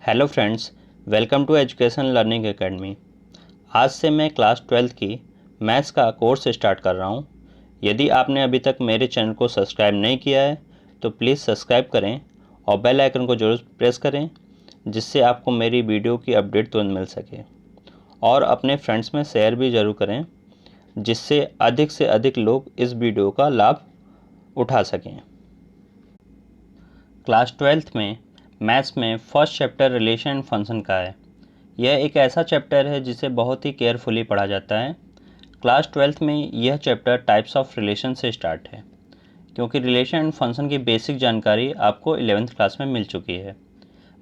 Hello friends, welcome to education learning academy. आज से मैं क्लास 12th की मैथ्स का कोर्स स्टार्ट कर रहा हूं। यदि आपने अभी तक मेरे चैनल को सब्सक्राइब नहीं किया है तो प्लीज़ सब्सक्राइब करें और बेल आइकन को ज़रूर प्रेस करें, जिससे आपको मेरी वीडियो की अपडेट तुरंत मिल सके। और अपने फ्रेंड्स में शेयर भी ज़रूर करें, जिससे अधिक से अधिक लोग इस वीडियो का लाभ उठा सकें। क्लास 12th में मैथ्स में first chapter relation and function का है। यह एक ऐसा चैप्टर है जिसे बहुत ही केयरफुली पढ़ा जाता है। क्लास 12th में यह चैप्टर टाइप्स ऑफ रिलेशन से स्टार्ट है, क्योंकि रिलेशन एंड फंक्शन की बेसिक जानकारी आपको 11th क्लास में मिल चुकी है।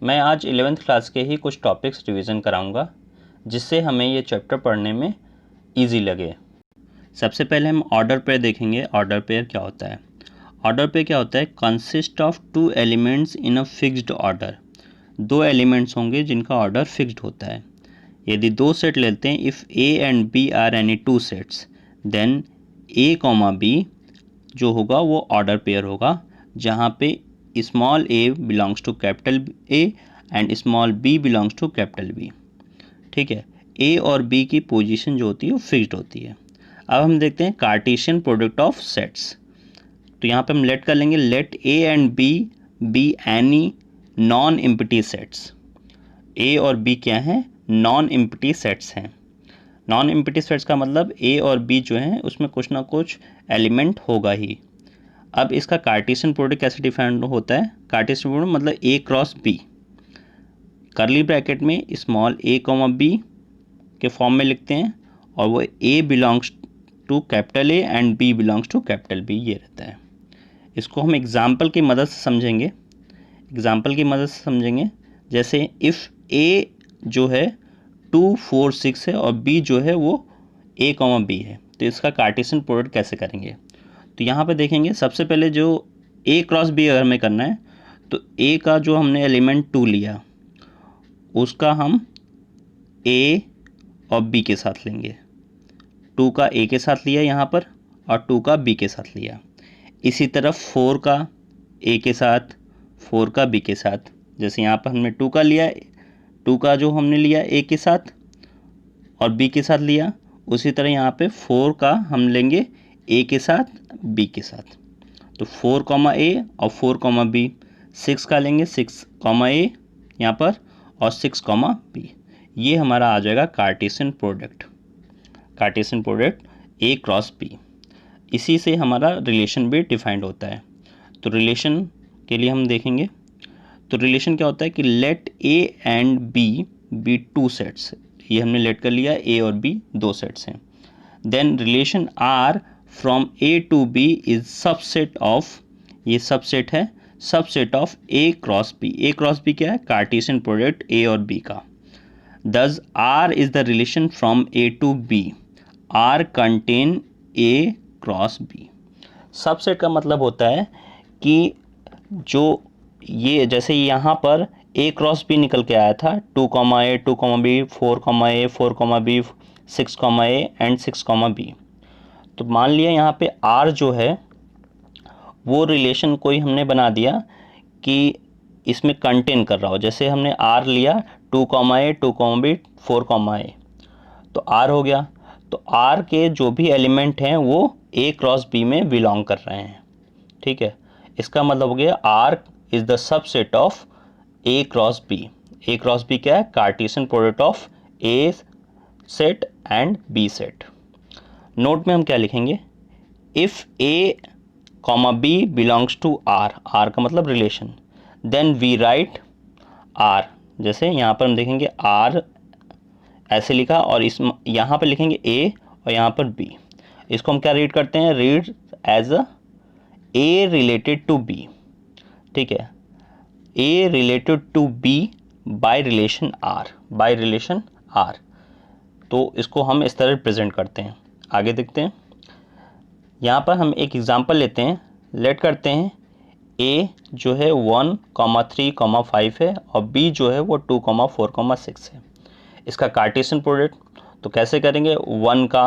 मैं आज 11th क्लास के ही कुछ टॉपिक्स रिवीजन कराऊंगा, जिससे हमें ये चैप्टर पढ़ने में ईजी लगे। सबसे पहले हम ऑर्डर पेयर देखेंगे। ऑर्डर पेयर क्या होता है? ऑर्डर पेयर क्या होता है? Consist of to elements in a fixed order. दो एलिमेंट्स होंगे जिनका ऑर्डर फिक्स्ड होता है। यदि दो सेट लेते हैं, if A and B are any two sets, then A comma B जो होगा वो ऑर्डर पेयर होगा, जहाँ पे small A belongs to capital A and small B belongs to capital B. ठीक है, ए और बी की पोजीशन जो होती है वो फिक्स्ड होती है। अब हम देखते हैं कार्टेशियन प्रोडक्ट ऑफ सेट्स। तो यहाँ पे हम लेट कर लेंगे, let A and B any non empty sets. A और बी क्या हैं? नॉन एम्प्टी सेट्स हैं। नॉन एम्प्टी सेट्स का मतलब ए और बी जो हैं उसमें कुछ ना कुछ एलिमेंट होगा ही। अब इसका कार्टेशियन प्रोडक्ट कैसे डिफाइन होता है? कार्टेशियन प्रोडक्ट मतलब A cross B, curly bracket में स्मॉल ए कॉमा बी के फॉर्म में लिखते हैं, और वो A belongs to capital A and B belongs to capital B, ये रहता है। इसको हम एग्जाम्पल की मदद से समझेंगे। जैसे इफ़ ए जो है 2 4 6 है और बी जो है वो ए कॉमा बी है, तो इसका कार्टेशियन प्रोडक्ट कैसे करेंगे? तो यहाँ पे देखेंगे, सबसे पहले जो ए क्रॉस बी अगर हमें करना है, तो ए का जो हमने एलिमेंट 2 लिया उसका हम ए और बी के साथ लेंगे। 2 का ए के साथ लिया यहाँ पर और 2 का बी के साथ लिया। इसी तरफ 4 का ए के साथ, 4 का बी के साथ। जैसे यहाँ पर हमने 2 का लिया, 2 का जो हमने लिया ए के साथ और बी के साथ लिया, उसी तरह यहाँ पे 4 का हम लेंगे ए के साथ बी के साथ। तो 4 कॉमा ए और 4 कॉमा बी। 6 का लेंगे 6 कॉमा ए यहाँ पर और 6 कॉमा बी। ये हमारा आ जाएगा Cartesian product A cross B. इसी से हमारा रिलेशन भी डिफाइंड होता है। तो रिलेशन के लिए हम देखेंगे, तो रिलेशन क्या होता है कि let A and B two sets. ये हमने लेट कर लिया, ए और बी दो सेट्स हैं। Then relation R from A to B is subset of, ये सबसेट है, subset of A cross B. A cross B क्या है? कार्टेशियन प्रोडक्ट ए और बी का। Thus R is the relation from A to B. R contain A cross B. Subset का मतलब होता है कि जो ये जैसे यहाँ पर ए क्रॉस बी निकल के आया था, 2 comma A 2 comma B, 4 comma A 4 comma B, 6 comma A and 6 comma B. तो मान लिया यहाँ पे आर जो है वो रिलेशन कोई हमने बना दिया कि इसमें कंटेन कर रहा हो। जैसे हमने आर लिया 2 comma A 2 comma B 4 comma ए, तो आर हो गया। तो आर के जो भी एलिमेंट हैं वो ए क्रॉस बी में बिलोंग कर रहे हैं। ठीक है, इसका मतलब हो गया R is the subset of A cross B. A cross B क्या है? Cartesian product of A set and B set. Note में हम क्या लिखेंगे? If A comma B belongs to R, R का मतलब relation, then we write R. जैसे यहाँ पर हम देखेंगे आर ऐसे लिखा और इस यहाँ पर लिखेंगे ए और यहाँ पर बी। इसको हम क्या रीड करते हैं? Read as a A related to B. ठीक है, A related to B by relation R, by relation R. तो इसको हम इस तरह प्रेजेंट करते हैं। आगे देखते हैं, यहाँ पर हम एक एग्जांपल लेते हैं। लेट करते हैं ए जो है 1 3 5 है और बी जो है वो 2 4 6 है। इसका कार्टेशियन प्रोडक्ट तो कैसे करेंगे? 1 का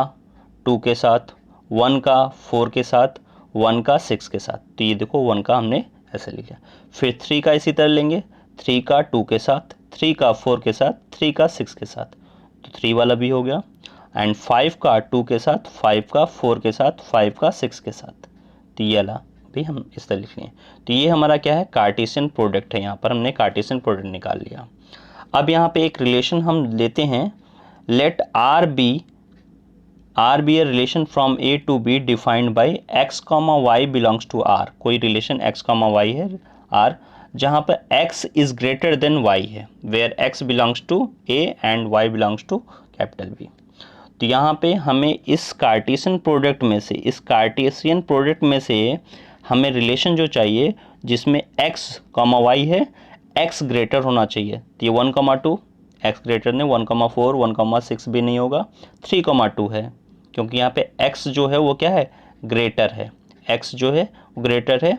2 के साथ, 1 का 4 के साथ, 1 का 6 के साथ। तो ये देखो 1 का हमने ऐसे लिखा। फिर 3 का इसी तरह लेंगे, 3 का 2 के साथ, 3 का 4 के साथ, 3 का 6 के साथ, तो 3 वाला भी हो गया। एंड 5 का 2 के साथ, 5 का 4 के साथ, 5 का 6 के साथ, तो ये वाला भी हम इस तरह लिख लें। तो ये हमारा क्या है, कार्टेशियन प्रोडक्ट है। यहाँ पर हमने कार्टेशियन प्रोडक्ट निकाल लिया। अब यहाँ पे एक रिलेशन हम लेते हैं, let R be a relation from A to B defined by x comma y belongs to R. कोई रिलेशन एक्स कॉमा वाई है आर, जहाँ पर x is greater than y है, where x belongs to a and y belongs to capital B। तो यहाँ पे हमें इस कार्टेशियन प्रोडक्ट में से हमें रिलेशन जो चाहिए जिसमें x कॉमा वाई है, x ग्रेटर होना चाहिए। तो ये 1,2 x ग्रेटर नहीं, 1,4 1,6 भी नहीं होगा, 3,2 है, क्योंकि यहाँ पे x जो है वो क्या है, ग्रेटर है, x जो है ग्रेटर है,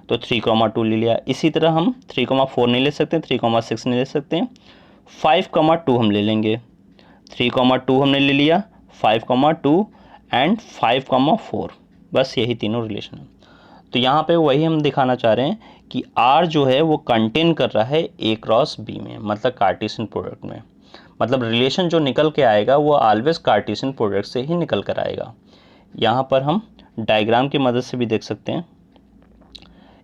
तो 3,2 ले लिया। इसी तरह हम 3,4 नहीं ले सकते, 3,6 नहीं ले सकते, 5,2 हम ले लेंगे। 3,2 हमने ले लिया, 5,2 एंड 5,4, बस यही तीनों रिलेशन है। तो यहाँ पे वही हम दिखाना चाह रहे हैं कि R जो है वो कंटेन कर रहा है A क्रॉस B में, मतलब कार्टेशियन प्रोडक्ट में। मतलब रिलेशन जो निकल के आएगा वो ऑलवेज कार्टेशियन प्रोडक्ट से ही निकल कर आएगा। यहाँ पर हम डायग्राम की मदद से भी देख सकते हैं,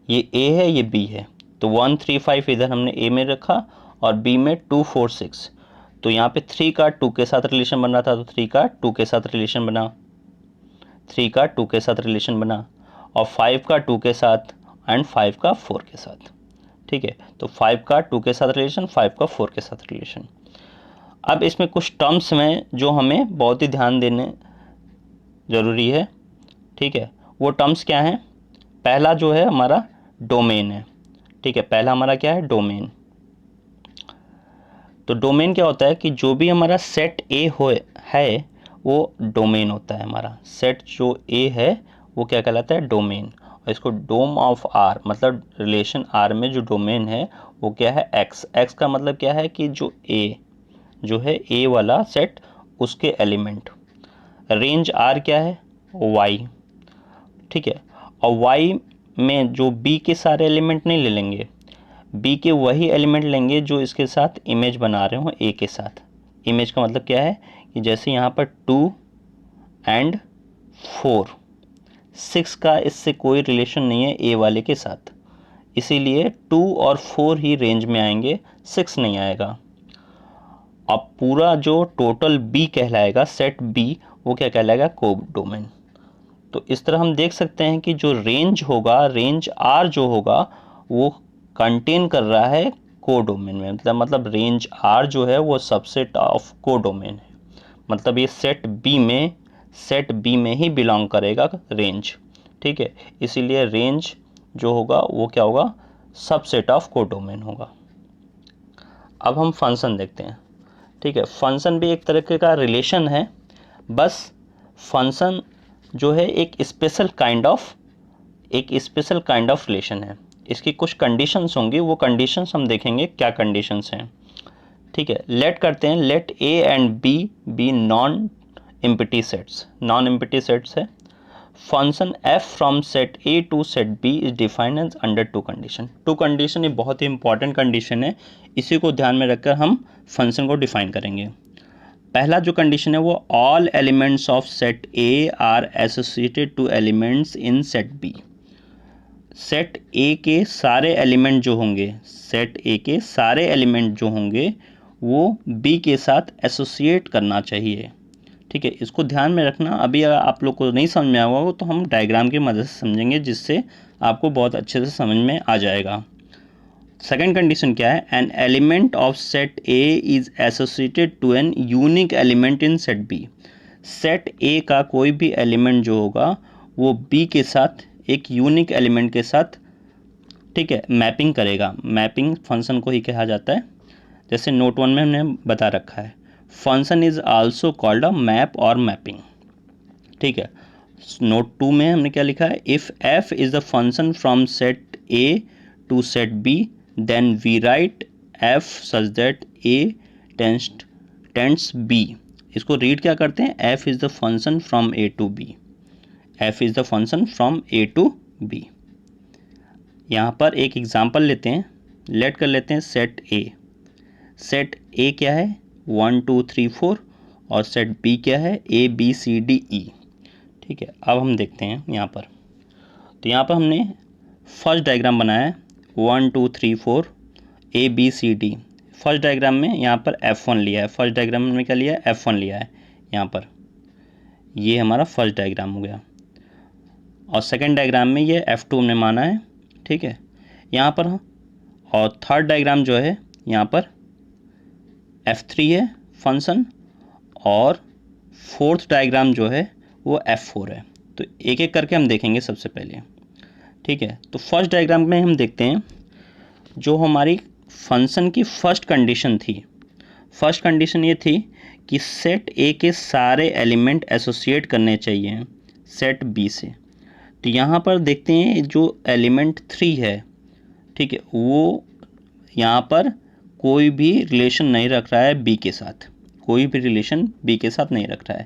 ये A है, ये B है, तो 1 3 5 इधर हमने A में रखा और B में 2 4 6। तो यहाँ पे 3 का 2 के साथ रिलेशन बन रहा था, तो 3 का 2 के साथ रिलेशन बना, 3 का 2 के साथ रिलेशन बना, और 5 का 2 के साथ एंड 5 का 4 के साथ। ठीक है, तो 5 का 2 के साथ रिलेशन, 5 का 4 के साथ रिलेशन। अब इसमें कुछ टर्म्स में जो हमें बहुत ही ध्यान देने ज़रूरी है। ठीक है, वो टर्म्स क्या हैं? पहला जो है हमारा डोमेन है। ठीक है, पहला हमारा क्या है, डोमेन। तो डोमेन क्या होता है कि जो भी हमारा सेट ए हो है वो डोमेन होता है। हमारा सेट जो ए है वो क्या कहलाता है, डोमेन। और इसको डोम ऑफ आर, मतलब रिलेशन आर में जो डोमेन है वो क्या है, एक्स। एक्स का मतलब क्या है कि जो ए जो है, ए वाला सेट, उसके एलिमेंट। रेंज आर क्या है, वाई। ठीक है, और वाई में जो बी के सारे एलिमेंट नहीं ले लेंगे, बी के वही एलिमेंट लेंगे जो इसके साथ इमेज बना रहे हो ए के साथ। इमेज का मतलब क्या है कि जैसे यहाँ पर 2 एंड 4, 6 का इससे कोई रिलेशन नहीं है ए वाले के साथ, इसीलिए 2 और 4 ही रेंज में आएंगे, 6 नहीं आएगा। अब पूरा जो टोटल बी कहलाएगा, सेट बी, वो क्या कहलाएगा, कोडोमेन। तो इस तरह हम देख सकते हैं कि जो रेंज होगा, रेंज आर जो होगा वो कंटेन कर रहा है कोडोमेन में। मतलब रेंज आर जो है वो सबसेट ऑफ कोडोमेन है। मतलब ये सेट बी में ही बिलोंग करेगा रेंज। ठीक है, इसीलिए रेंज जो होगा वो क्या होगा, सबसेट ऑफ कोडोमेन होगा। अब हम फंक्शन देखते हैं। ठीक है, फंक्शन भी एक तरीके का रिलेशन है, बस फंक्शन जो है एक स्पेशल काइंड ऑफ रिलेशन है। इसकी कुछ कंडीशंस होंगी, वो कंडीशंस हम देखेंगे क्या कंडीशंस हैं। ठीक है, लेट करते हैं, let A and B non empty sets. Non empty sets है। Function F from set A to set B is defined as under two condition. Two condition ये बहुत ही इंपॉर्टेंट कंडीशन है, इसी को ध्यान में रखकर हम फंक्शन को डिफाइन करेंगे। पहला जो कंडीशन है वो all elements of set A are associated to elements in set B. Set A के सारे एलिमेंट जो होंगे, सेट ए के सारे एलिमेंट जो होंगे वो बी के साथ एसोसिएट करना चाहिए। ठीक है, इसको ध्यान में रखना। अभी अगर आप लोग को नहीं समझ में आया होगा तो हम डायग्राम की मदद से समझेंगे, जिससे आपको बहुत अच्छे से समझ में आ जाएगा। सेकेंड कंडीशन क्या है, an element of set A is associated to an unique element in set B. Set A का कोई भी एलिमेंट जो होगा वो बी के साथ एक यूनिक एलिमेंट के साथ, ठीक है, मैपिंग करेगा। मैपिंग फंक्शन को ही कहा जाता है। जैसे नोट 1 में हमने बता रखा है, function is also called a map और मैपिंग। ठीक है, नोट 2 में हमने क्या लिखा है, if F is the function from set A to set B then we write F such that A tends B. इसको रीड क्या करते हैं, F is the function from A to B. F is the function from A to B. यहाँ पर एक example लेते हैं, late कर लेते हैं सेट ए। सेट ए क्या है 1 2 3 4 और सेट बी क्या है ABCDE। ठीक है, अब हम देखते हैं यहाँ पर। तो यहाँ पर हमने फर्स्ट डायग्राम बनाया है 1 2 3 4 ABCD। फर्स्ट डायग्राम में यहाँ पर F1 लिया है, फर्स्ट डायग्राम में क्या लिया है F1 लिया है यहाँ पर, ये हमारा फर्स्ट डायग्राम हो गया। और सेकंड डायग्राम में ये F2 हमने माना है। ठीक है, यहाँ पर। और थर्ड डायग्राम जो है यहाँ पर F3 है फंक्शन, और फोर्थ डायग्राम जो है वो F4 है। तो एक एक करके हम देखेंगे सबसे पहले। ठीक है, तो फर्स्ट डायग्राम में हम देखते हैं जो हमारी फंक्शन की फर्स्ट कंडीशन थी। फर्स्ट कंडीशन ये थी कि सेट ए के सारे एलिमेंट एसोसिएट करने चाहिए सेट बी से। तो यहाँ पर देखते हैं जो एलिमेंट 3 है, ठीक है, वो यहाँ पर कोई भी रिलेशन नहीं रख रहा है बी के साथ, कोई भी रिलेशन बी के साथ नहीं रख रहा है।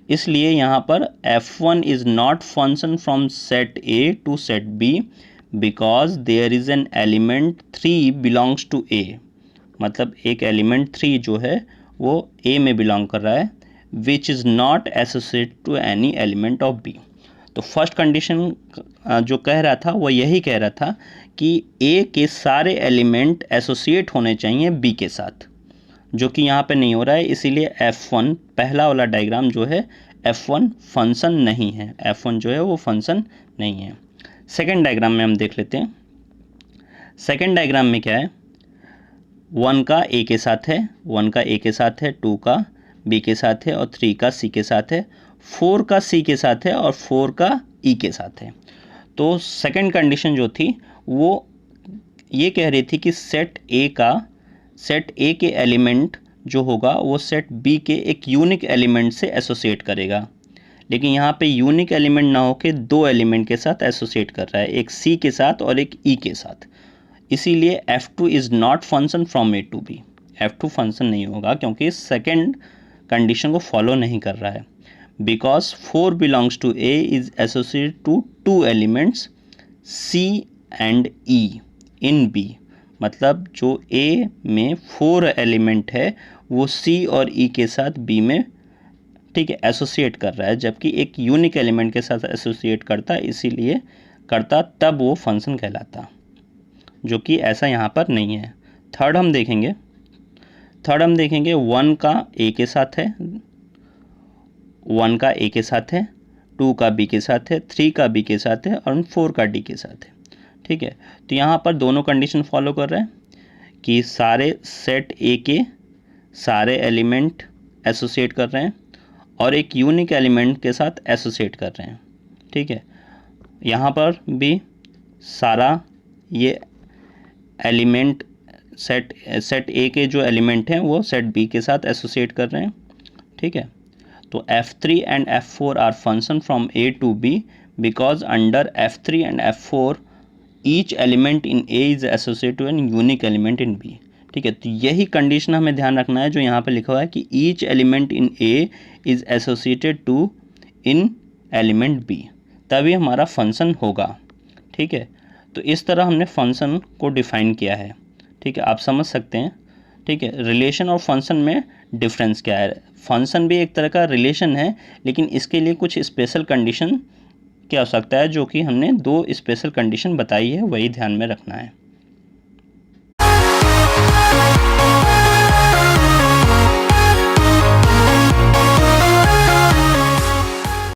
इसलिए यहाँ पर F1 is not function from set A to set B because there is an element 3 belongs to A. मतलब एक एलिमेंट 3 जो है वो ए में बिलोंग कर रहा है, which is not associate to any element of B. तो फर्स्ट कंडीशन जो कह रहा था वो यही कह रहा था कि ए के सारे एलिमेंट एसोसिएट होने चाहिए बी के साथ, जो कि यहाँ पे नहीं हो रहा है। इसीलिए F1 पहला वाला डायग्राम जो है F1 फंक्शन नहीं है, F1 जो है वो फंक्शन नहीं है। सेकंड डायग्राम में हम देख लेते हैं। सेकंड डायग्राम में क्या है, 1 का ए के साथ है, 1 का ए के साथ है, 2 का बी के साथ है और 3 का सी के साथ है, 4 का सी के साथ है और 4 का ई के साथ है। तो सेकंड कंडीशन जो थी वो ये कह रही थी कि सेट ए के एलिमेंट जो होगा वो सेट बी के एक यूनिक एलिमेंट से एसोसिएट करेगा। लेकिन यहाँ पे यूनिक एलिमेंट ना होके 2 एलिमेंट के साथ एसोसिएट कर रहा है, एक सी के साथ और एक ई के साथ। इसीलिए F2 is not function from A to B. F2 function नहीं होगा क्योंकि सेकंड कंडीशन को फॉलो नहीं कर रहा है। Because 4 belongs to A is associated to 2 elements C and E in B। मतलब जो A में 4 एलिमेंट है वो C और E के साथ B में, ठीक है, एसोसिएट कर रहा है, जबकि एक यूनिक एलिमेंट के साथ एसोसिएट करता, इसीलिए करता तब वो फंक्शन कहलाता, जो कि ऐसा यहाँ पर नहीं है। थर्ड हम देखेंगे 1 का ए के साथ है, 1 का ए के साथ है, 2 का बी के साथ है, 3 का बी के साथ है और 4 का डी के साथ है। ठीक है, तो यहाँ पर दोनों कंडीशन फॉलो कर रहे हैं कि सारे सेट ए के सारे एलिमेंट एसोसिएट कर रहे हैं और एक यूनिक एलिमेंट के साथ एसोसिएट कर रहे हैं। ठीक है, यहाँ पर भी सारा ये एलिमेंट सेट ए के जो एलिमेंट हैं वो सेट बी के साथ एसोसिएट कर रहे हैं। ठीक है, तो F3 and F4 are function from A to B because under F3 and F4 each element in A is associated to an unique element in B. ठीक है, तो यही कंडीशन हमें ध्यान रखना है जो यहाँ पे लिखा हुआ है कि each element in A is associated to in element B, तभी हमारा फंक्शन होगा। ठीक है, तो इस तरह हमने फंक्शन को डिफाइन किया है। ठीक है, आप समझ सकते हैं। ठीक है, रिलेशन और फंक्शन में डिफरेंस क्या है। फंक्शन भी एक तरह का रिलेशन है, लेकिन इसके लिए कुछ स्पेशल कंडीशन की आवश्यकता है, जो कि हमने 2 स्पेशल कंडीशन बताई है, वही ध्यान में रखना है।